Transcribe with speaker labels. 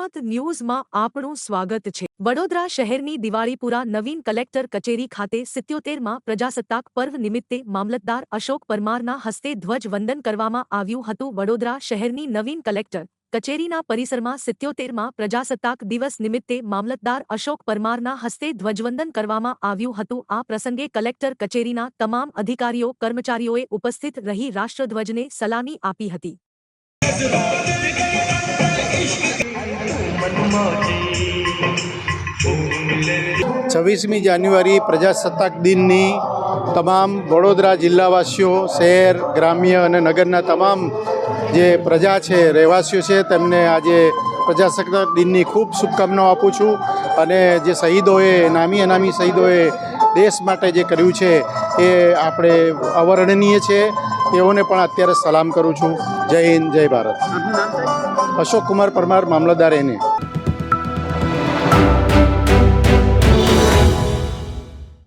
Speaker 1: જનમત ન્યૂઝમાં આપનું સ્વાગત છે। વડોદરા શહેરની દિવાળીપુરા નવીન કલેક્ટર કચેરી ખાતે 77માં પ્રજાસત્તાક પર્વ નિમિત્તે મામલતદાર અશોક પરમારના હસ્તે ધ્વજવંદન કરવામાં આવ્યું હતું। વડોદરા શહેરની નવીન કલેક્ટર કચેરીના પરિસરમાં 77માં પ્રજાસત્તાક દિવસ નિમિત્તે મામલતદાર અશોક પરમારના હસ્તે ધ્વજવંદન કરવામાં આવ્યું હતું। આ પ્રસંગે કલેક્ટર કચેરીના તમામ અધિકારીઓ કર્મચારીઓએ ઉપસ્થિત રહી રાષ્ટ્રધ્વજને સલામી આપી હતી।
Speaker 2: 26મી જાન્યુઆરી પ્રજાસત્તાક દિનની તમામ વડોદરા જિલ્લાવાસીઓ, શહેર, ગ્રામ્ય અને નગરના તમામ જે પ્રજા છે, રહેવાસીઓ છે, તેમને આજે પ્રજાસત્તાક દિનની ખૂબ શુભકામનાઓ આપું છું। અને જે શહીદોએ, નામી અનામી શહીદોએ દેશ માટે જે કર્યું છે એ આપણે અવર્ણનીય છે। તેઓને પણ અત્યારે સલામ કરું છું। જય હિન્દ, જય ભારત। અશોક કુમાર પરમાર, મામલતદાર એને।